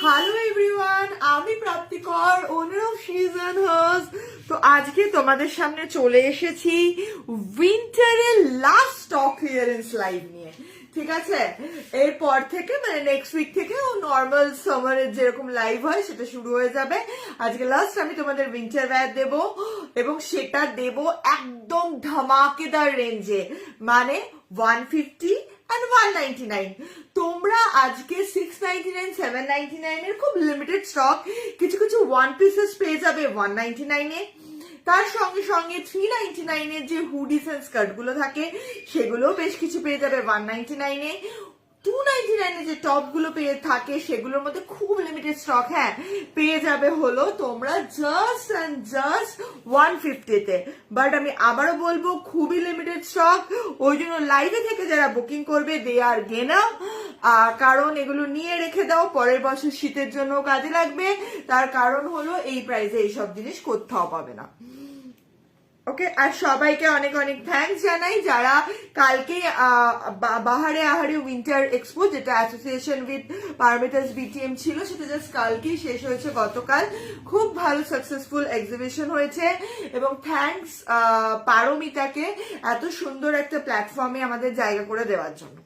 Hello everyone, আমি প্রাপ্তিকর, ওনার off season house. তো আজকে তোমাদের সামনে চলে এসেছি উইন্টারের লাস্ট স্টক ক্লিয়ারেন্স লাইভ নিয়ে। ঠিক আছে, এরপর থেকে মানে নেক্সট উইক থেকে নর্মাল সামারের যেরকম লাইভ হয় সেটা শুরু হয়ে যাবে। আজকে লাস্ট আমি তোমাদের উইন্টার ওয়্যার দেব, এবং সেটা দেব একদম ধামাকেদার রেঞ্জে, মানে 150 and 199। তোমরা আজকে 699 799 এর খুব লিমিটেড স্টক, কিছু কিছু ওয়ান পিসেস পেয়ে যাবে 199 এ। তার সঙ্গে সঙ্গে 399 এর যে হুডিস এন্ড স্কার্ট গুলো থাকে সেগুলো বেশ কিছু পেয়ে যাবে 199 এ। 299 এর যে টপ গুলো পেয়ে থাকে সেগুলোর মধ্যে খুব লিমিটেড স্টক পেয়ে যাবে হলো তোমরা জাস্ট এন্ড জাস্ট 150 তে। বাট আমি আবারও বলবো খুবই লিমিটেড স্টক, ওই জন্য লাইভে থেকে যারা বুকিং করবে দে আর গেনা, কারণ এগুলো নিয়ে রেখে দাও, পরের বছর শীতের জন্য কাজে লাগবে। তার কারণ হলো এই প্রাইসে এইসব জিনিস কোথাও পাবে না। ওকে, আর সবাইকে অনেক অনেক থ্যাঙ্কস জানাই যারা কালকে বাহারে আহারে উইন্টার এক্সপো, যেটা অ্যাসোসিয়েশন উইথ পারমিতাস বিটিএম ছিল, সেটা জাস্ট কালকেই শেষ হয়েছে, গতকাল। খুব ভালো সাকসেসফুল এক্সিবিশন হয়েছে, এবং থ্যাঙ্কস পারমিতাকে এত সুন্দর একটা প্ল্যাটফর্মে আমাদের জায়গা করে দেওয়ার জন্য।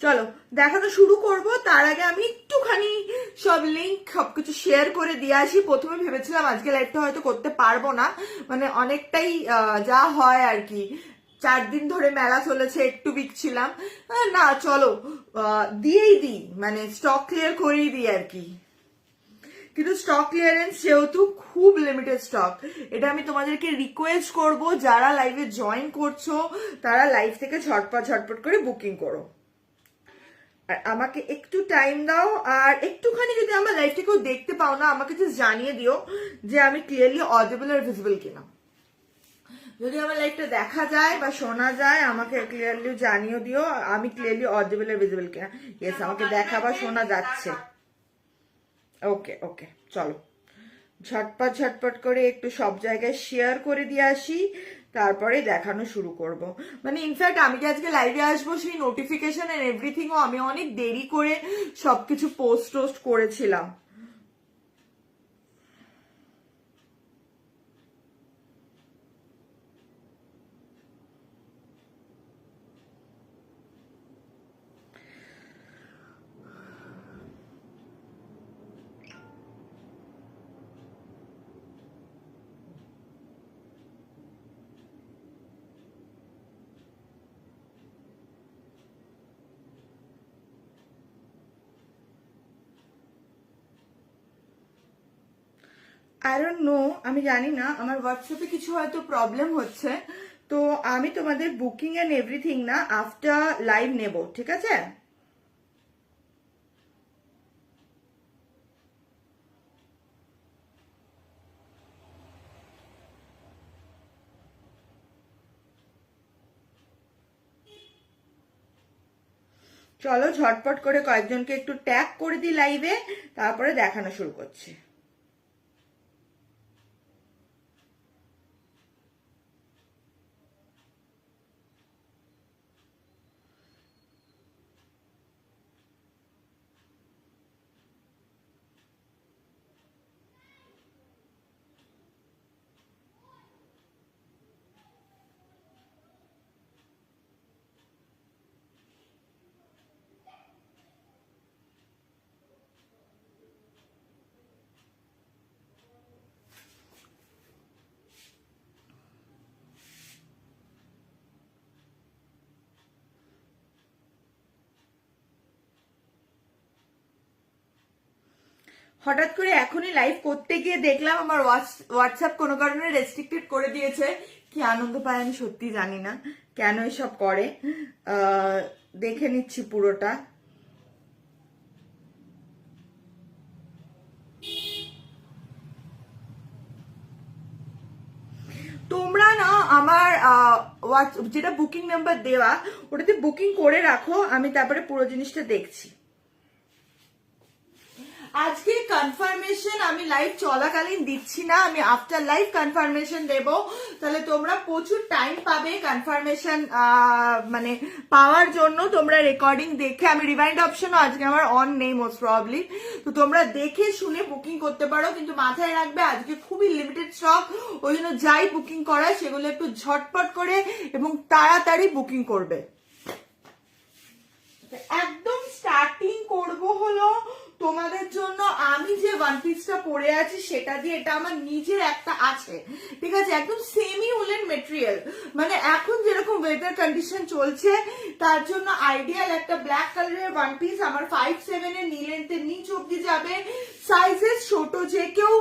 চলো দেখানো শুরু করব, তার আগে আমি একটুখানি সব লিঙ্ক সবকিছু শেয়ার করে দিয়ে আসি। প্রথমে ভেবেছিলাম আজকে লাইভটা হয়তো করতে পারবো না, মানে অনেকটাই যা হয় আর কি, 4 দিন ধরে মেলা চলেছে, একটু উইক ছিলাম না, চলো দিয়েই দিই, মানে স্টক ক্লিয়ার করেই দিই আর কি। কিন্তু স্টক ক্লিয়ারেন্স যেহেতু খুব লিমিটেড স্টক, এটা আমি তোমাদেরকে রিকোয়েস্ট করব যারা লাইভে জয়েন করছো তারা লাইভ থেকে ঝটপট ঝটপট করে বুকিং করো। আর আমাকে একটু টাইম দাও, আর একটুখানি যদি আমার লাইফটা কেউ দেখতে পাও না, আমাকে জাস্ট জানিয়ে দিও যে আমি ক্লিয়ারলি অডিবল আর ভিজিবল কিনা। যদি আমার লাইফটা দেখা যায় বা শোনা যায় আমাকে ক্লিয়ারলি জানিয়ে দিও আমি ক্লিয়ারলি অডিবল আর ভিজিবল কিনা। ইয়েস, আমাকে দেখা বা শোনা যাচ্ছে। ওকে ওকে, চলো ঝটপট ঝটপট করে একটু সব জায়গায় শেয়ার করে দিয়ে আসি, তারপরে দেখানো শুরু করব। মানে ইনফ্যাক্ট আমি যে আজকে লাইভে আসবো সেই নোটিফিকেশন এন্ড এভরিথিংও আমি অনেক দেরি করে সবকিছু পোস্ট টোস্ট করেছিলাম। আই ডোন্ট নো, আমি জানি না, আমার হোয়াটসঅ্যাপে কিছু হয়তো প্রবলেম হচ্ছে। তো আমি তোমাদের বুকিং এন্ড এভরিথিং না আফটার লাইভ নেব, ঠিক আছে? চলো ঝটপট করে কয়েকজনকে একটু ট্যাগ করে দিই লাইভে, তারপরে দেখানো শুরু করছি। হঠাৎ করে এখনই লাইভ করতে গিয়ে দেখলাম আমার হোয়াটসঅ্যাপ কোনো কারণে রেস্ট্রিক্টেড করে দিয়েছে। কি আনন্দ পায় আমি সত্যি জানি না কেন এসব করে। দেখে নিচ্ছি পুরোটা। তোমরা না আমার যেটা বুকিং নাম্বার দেওয়া ওটাতে বুকিং করে রাখো, আমি তারপরে পুরো জিনিসটা দেখছি। আজকে কনফার্মেশন আমি লাইভ চলাকালীন দিচ্ছি না, আমি আফটার লাইভ কনফার্মেশন দেব, তাহলে তোমরা প্রচুর টাইম পাবে কনফার্মেশন মানে পাওয়ার জন্য। তোমরা রেকর্ডিং দেখে, আমি রিমাইন্ড অপশনও আজকে আমার অন নেই মোস্ট প্রবাবলি, তো তোমরা দেখে শুনে বুকিং করতে পারো, কিন্তু মাথায় রাখবে আজকে খুবই লিমিটেড স্টক, ওই জন্য যাই বুকিং করায় সেগুলো একটু ঝটপট করে এবং তাড়াতাড়ি বুকিং করবে। একদম স্টার্টিং করব হলো তোমাদের জন্য আমি যে ওয়ান পিসটা পরে আছি সেটা দিয়ে, এটা আমার নিজের একটা আছে, ঠিক আছে, একদম সেমি উলেন মেটেরিয়াল, মানে এখন যেরকম ওয়েদার কন্ডিশন চলছে তার জন্য আইডিয়াল একটা ব্ল্যাক কালারের ওয়ান পিস। আমার 5'7" এর নি লেন্থের নিচ অব্দি যাবে, সাইজেস ছোট যে কেউ,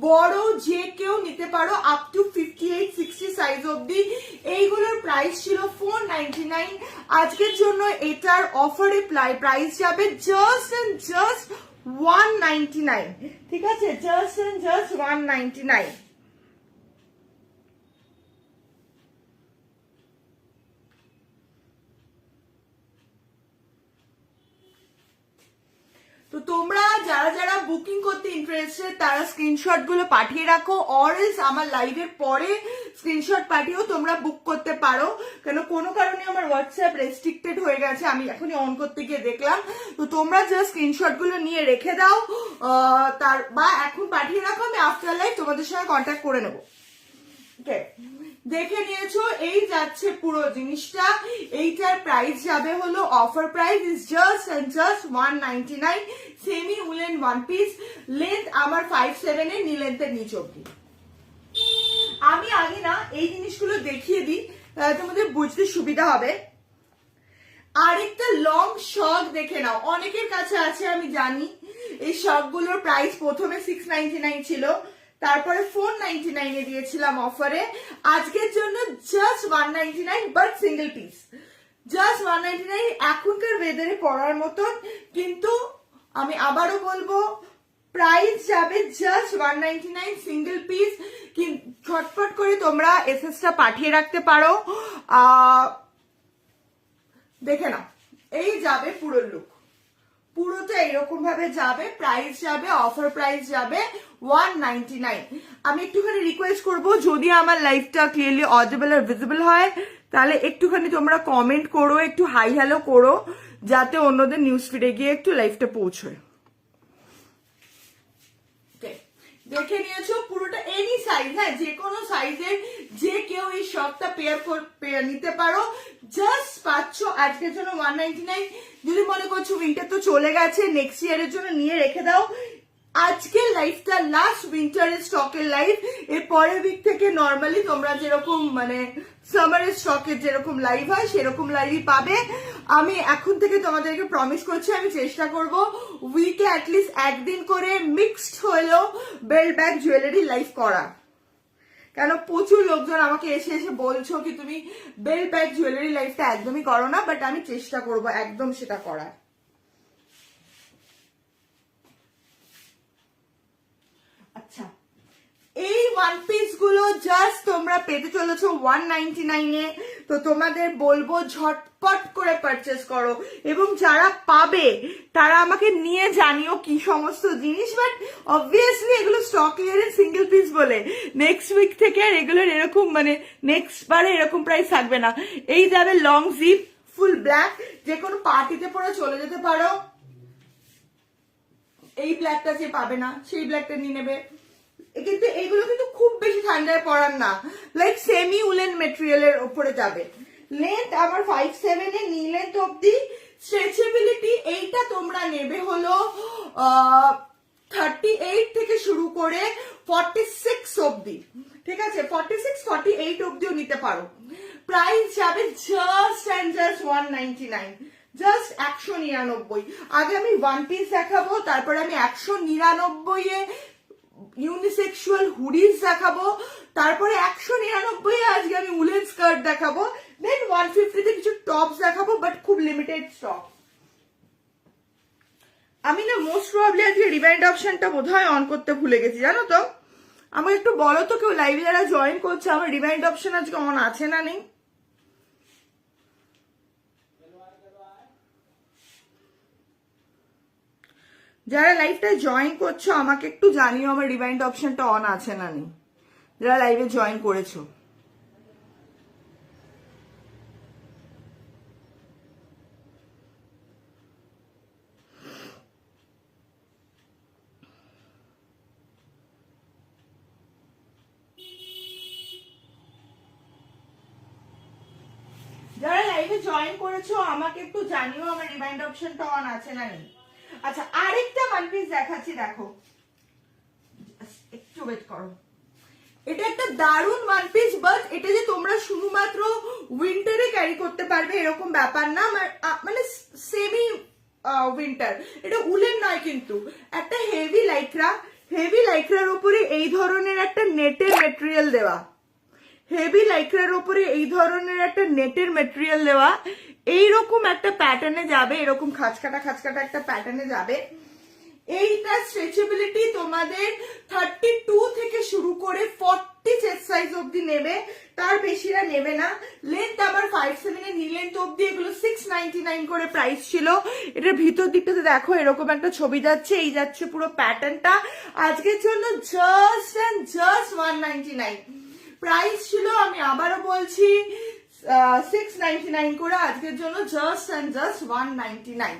বড় যে কেউ নিতে পারো, আপ টু 58-60 সাইজ অব্দি। এইগুলোর প্রাইস ছিল 499, আজকের জন্য এটার অফারে প্রাইস যাবে জাস্ট এন্ড জাস্ট 199, ঠিক আছে, জাস্ট এন্ড জাস্ট 199। তো তোমরা যারা যারা বুকিং করতে ইন্টারেস্টেড তারা স্ক্রিনশট গুলো পাঠিয়ে রাখো, অর এলস আমার লাইভের পরে স্ক্রিনশট পাঠিয়েও তোমরা বুক করতে পারো, কেন কোনো কারণে আমার হোয়াটসঅ্যাপ রেস্ট্রিক্টেড হয়ে গেছে, আমি এখনই অন করতে গিয়ে দেখলাম। তো তোমরা জাস্ট স্ক্রিনশট গুলো নিয়ে রেখে দাও, তার বা এখন পাঠিয়ে রাখো, আমি আফটার লাইভ তোমাদের সঙ্গে কন্ট্যাক্ট করে নেবো। ওকে, দেখে নিয়েছো, এই যাচ্ছে পুরো জিনিসটা। এইটার প্রাইস যাবে হলো, offer price is just and just 199, semi woollen one piece, length আমার 5'7" এর নি লেন্থের নিচ অব্দি। আমি আগে না এই জিনিসগুলো দেখিয়ে দিই, তাহলে তোমাদের বুঝতে সুবিধা হবে। আরেকটা লং শক দেখে নাও, অনেকের কাছে আছে আমি জানি। এই শক গুলোর প্রাইস প্রথমে 699 ছিল, তারপরে 499 এ দিয়েছিলাম অফারে, আজকের জন্য just 199, but single piece, just 199, এখনকার ওয়েদারে পরার মতন। কিন্তু আমি আবারও বলবো প্রাইস যাবে জাস্ট 199, সিঙ্গেল পিস। ঝটপট করে তোমরা এসএসটা পাঠিয়ে রাখতে পারো। দেখে নাও, এই যাবে পুরো লুক, পুরোটা এরকম ভাবে যাবে, প্রাইস যাবে, অফার প্রাইস যাবে 199। আমি একটুখানি রিকোয়েস্ট করব, যদি আমার লাইভটা ক্লিয়ারলি অডিবল আর ভিজিবল হয় তাহলে একটুখানি তোমরা কমেন্ট করো, একটু হাই হ্যালো করো, যাতে অন্যদের নিউজ ফিডে গিয়ে একটু লাইভটা পৌঁছয়। দেখে নিয়েছো পুরোটা, এনি সাইজ, হ্যাঁ যে কোনো সাইজের যে কেউ এই শর্টটা পেয়ার নিতে পারো, জাস্ট পাচ্ছ আজকের জন্য 199। যদি মনে করছো উইন্টার তো চলে গেছে, নেক্সট ইয়ারের জন্য নিয়ে রেখে দাও। আজকের লাইভটা লাস্ট উইন্টারের স্টকের লাইভ, এর পরের উইক থেকে নর্মালি তোমরা যেরকম মানে সামারের স্টকের যেরকম লাইভ হয় সেরকম লাইভই পাবে। আমি এখন থেকে তোমাদেরকে প্রমিস করছি, আমি চেষ্টা করব উইকে অ্যাটলিস্ট একদিন করে মিক্সড হলেও বেল্ট ব্যাগ জুয়েলারি লাইভ করা, কেন প্রচুর লোকজন আমাকে এসে এসে বলছো কি তুমি বেল্ট ব্যাগ জুয়েলারি লাইভটা একদমই করো না, বাট আমি চেষ্টা করব একদম সেটা করার। আচ্ছা, এই ওয়ান পিস গুলো জাস্ট তোমরা পেতে চলেছো 199 এ, তো তোমাদের বলবো ঝটপট করে পারচেস করো, এবং যারা পাবে তারা আমাকে নিয়ে জানিও কি সমস্ত জিনিস। বাট অবভিয়াসলি এগুলো স্টক ক্লিয়ারেন্স সিঙ্গেল পিস বলে নেক্সট উইক থেকে আর এগুলোর এরকম মানে নেক্সট বারে এরকম প্রাইস থাকবে না। এই যাবে লং জিপ, ফুল ব্ল্যাক, যে কোনো পার্টিতে পরে চলে যেতে পারো। এই ব্ল্যাকটা যে পাবে না সেই ব্ল্যাকটা নিয়ে নেবে, কিন্তু এগুলো কিন্তু খুব বেশি ঠান্ডায় পড়ার না, লাইক সেমি উলেন মেটেরিয়ালের উপরে যাবে। লেন্থ আমার 5'7" এর নি লেন্থ অব্দি, স্ট্রেচেবিলিটি এইটা তোমরা নেবে হলো 38 থেকে শুরু করে 46 অব্দি, ঠিক আছে, 46-48 অব্দিও নিতে পারো। প্রাইস যাবে জাস্ট এন্ড জাস্ট 199, জাস্ট 199। আগে আমি ওয়ান পিস দেখাবো, তারপরে আমি 199 এ ইউনিসেক্সুয়াল হুডিজ দেখাবো, তারপরে 199 এ আজকে আমি উলেন স্কার্ট দেখাবো, দেন 150 তে কিছু টপস দেখাবো, বাট খুব লিমিটেড স্টক। আমি না মোস্ট প্রবাবলি আজকে রিমাইন্ড অপশনটা বোধহয় অন করতে ভুলে গেছি, জানো তো। আমাকে একটু বলো তো কেউ লাইভে যারা জয়েন করছে, আমার রিমাইন্ড অপশন আজকে অন আছে না নেই। যারা লাইভটা জয়েন করছো আমাকে একটু জানিও আমার রিমাইন্ড অপশনটা অন আছে না নেই, যারা লাইভে জয়েন করেছো। যারা লাইভে জয়েন করেছো আমাকে একটু জানিও আমার রিমাইন্ড অপশনটা অন আছে না নেই। আচ্ছা, আরেকটা ওয়ান পিস দেখাচ্ছি, দেখো একটু ওয়েট করো। এটা একটা দারুণ ওয়ান পিস, বাট এটা যে তোমরা শুধুমাত্র উইন্টারে ক্যারি করতে পারবে এরকম ব্যাপার না, মানে সেমি উইন্টার, এটা উলেন নয় কিন্তু একটা হেভি লাইক্রার উপরে এই ধরনের একটা নেটের মেটেরিয়াল দেওয়া, হেভি লাইক্রার উপরে এই ধরনের একটা নেটের মেটেরিয়াল দেওয়া, এইরকম একটা প্যাটার্নে যাবে, এরকম খাঁচকাটা একটা প্যাটার্নে যাবে। এইটা স্ট্রেচেবিলিটি তোমাদের 32 থেকে শুরু করে 40 চেস্ট সাইজ অবধি নেবে, তার বেশিরা নেবে না। লেন্থ আমার 5'7" এর নি লেন্থ অবধি, এগুলো 699 করে প্রাইস ছিল। এটার ভিতর দিকটাতে দেখো এরকম একটা ছবি যাচ্ছে, এই যাচ্ছে পুরো প্যাটার্নটা। আজকের জন্য জাস্ট এন্ড জাস্ট 199 প্রাইস ছিল, আমি আবারও বলছি 699 করে, আজকের জন্য জাস্ট এন্ড জাস্ট 199।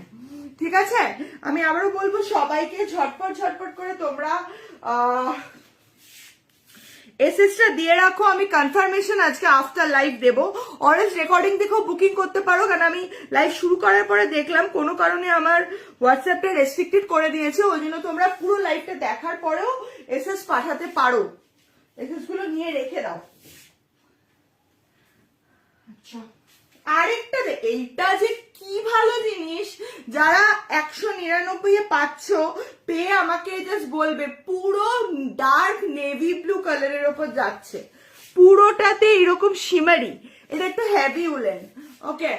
ঠিক আছে, আমি আবারও বলবো সবাইকে ঝটপট করে তোমরা এসএসটা দিয়ে রাখো। আমি কনফার্মেশন আজকে আফটার লাইভ দেবো, অরেঞ্জ রেকর্ডিং দেখেও বুকিং করতে পারো, কারণ আমি লাইভ শুরু করার পরে দেখলাম কোনো কারণে আমার হোয়াটসঅ্যাপটা রেস্ট্রিক্টেড করে দিয়েছে, ওই জন্য তোমরা পুরো লাইভটা দেখার পরেও এসএস পাঠাতে পারো, এসএস গুলো নিয়ে রেখে দাও। আচ্ছা, আরেকটা এইটা যে কি ভালো জিনিস, যারা 199 এ পাচ্ছ পেয়ে আমাকে জাস্ট বলবে, পুরো ডার্ক নেভি ব্লু কালারের ওপর যাচ্ছে, পুরোটাতে এরকম শিমারি, এটা একটু হেভি উলেন। ওকে,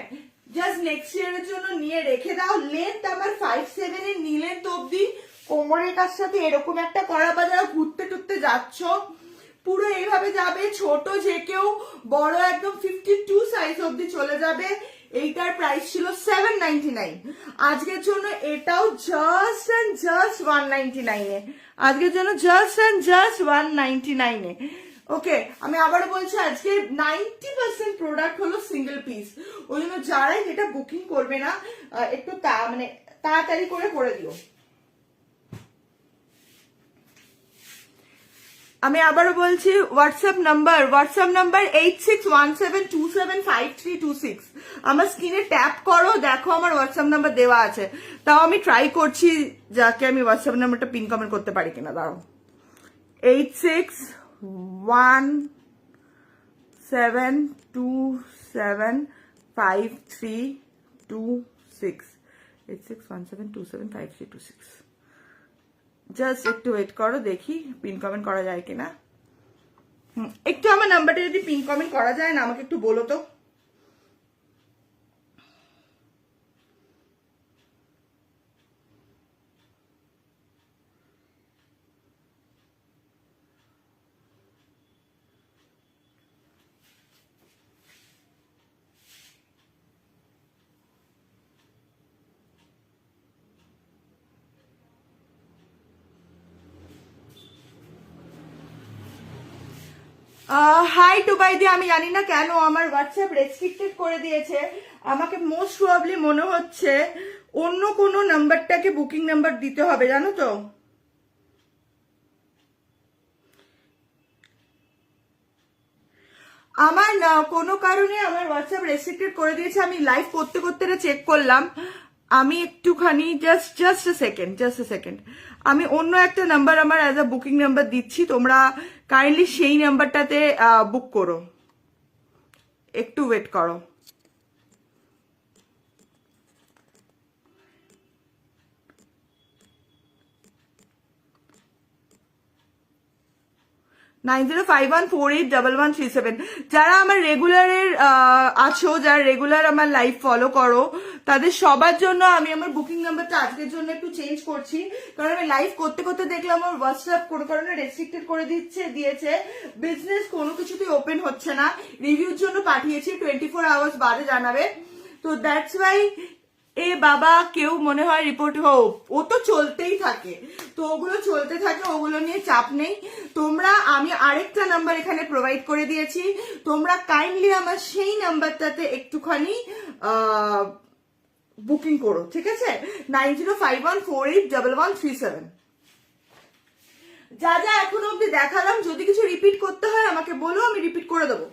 জাস্ট নেক্সট ইয়ারের জন্য নিয়ে রেখে দাও। লেন্থ আমার 5'7" এর নি লেন্থ অব্দি, কোমরের কাছ সাথে এরকম একটা করা, বা যারা ঘুরতে টুরতে যাচ্ছ পুরো এইভাবে যাবে, ছোট যে কেউ বড় একদম 52 সাইজ অবধি চলে যাবে। এইটার প্রাইস ছিল 799, আজকের জন্য এটাও জাস্ট এন্ড জাস্ট 199 এ, আজকের জন্য জাস্ট এন্ড জাস্ট 199 এ। ওকে, আমি আবারও বলছি আজকে 90% প্রোডাক্ট হলো সিঙ্গেল পিস, ওই জন্য যারাই এটা বুকিং করবে না একটু মানে তাড়াতাড়ি করে দিও। আমি আবারও বলছি হোয়াটসঅ্যাপ নাম্বার 8617275326। আমার স্ক্রিনে ট্যাপ করো, দেখো আমার হোয়াটসঅ্যাপ নাম্বার দেওয়া আছে। তাও আমি ট্রাই করছি যাকে আমি হোয়াটসঅ্যাপ নাম্বারটা পিন কমেন্ট করতে পারি কিনা, দাঁড়াও। 8617275326, 8617275326। জাস্ট একটু ওয়েট করো, দেখি পিন কমেন্ট করা যায় কিনা। একটু আমার নাম্বারটা যদি পিন কমেন্ট করা যায় না আমাকে একটু বলো তো। হাই টুবাইদি, আমি জানি না কেন আমার হোয়াটসঅ্যাপ রেস্ট্রিক্টেড করে দিয়েছে, আমাকে মোস্ট প্রবাবলি মনে হচ্ছে অন্য কোনো নাম্বারটাকে বুকিং নাম্বার দিতে হবে, জানো তো। আমার না কোনো কারণে আমার হোয়াটসঅ্যাপ রেস্ট্রিক্টেড করে দিয়েছে, আমি লাইভ করতে করতে চেক করলাম। আমি একটুখানি জাস্ট এ সেকেন্ড, আমি অন্য একটা নাম্বার আমার অ্যাজ আ বুকিং নাম্বার দিচ্ছি, তোমরা কাইন্ডলি সেই নাম্বারটাতে বুক করো, একটু ওয়েট করো। $9051481137। যারা আমার রেগুলারের আছো, যারা রেগুলার আমার লাইভ ফলো করো, তাদের সবার জন্য আমি আমার বুকিং নাম্বারটা আজকের জন্য একটু চেঞ্জ করছি, কারণ আমি লাইভ করতে করতে দেখলাম আমার হোয়াটসঅ্যাপ কোনো কারণে রেস্ট্রিক্টেড করে দিয়েছে, বিজনেস কোনো কিছুতেই ওপেন হচ্ছে না। রিভিউর জন্য পাঠিয়েছি, 24 আওয়ার্স বাদে জানাবে। তো দ্যাটস ওয়াই এ বাবা কেউ মনে হয় রিপোর্ট ও তো চলতেই থাকে, তো ওগুলো চলতে থাকে, ওগুলো নিয়ে চাপ নেই। তোমরা, আমি আরেকটা নাম্বার এখানে প্রোভাইড করে দিয়েছি, তোমরা কাইন্ডলি আমার সেই নাম্বারটাতে একটুখানি বুকিং করো, ঠিক আছে? 9051481137। যা যা এখনো অব্দি দেখালাম, যদি কিছু রিপিট করতে হয় আমাকে বলো, আমি রিপিট করে দেবো।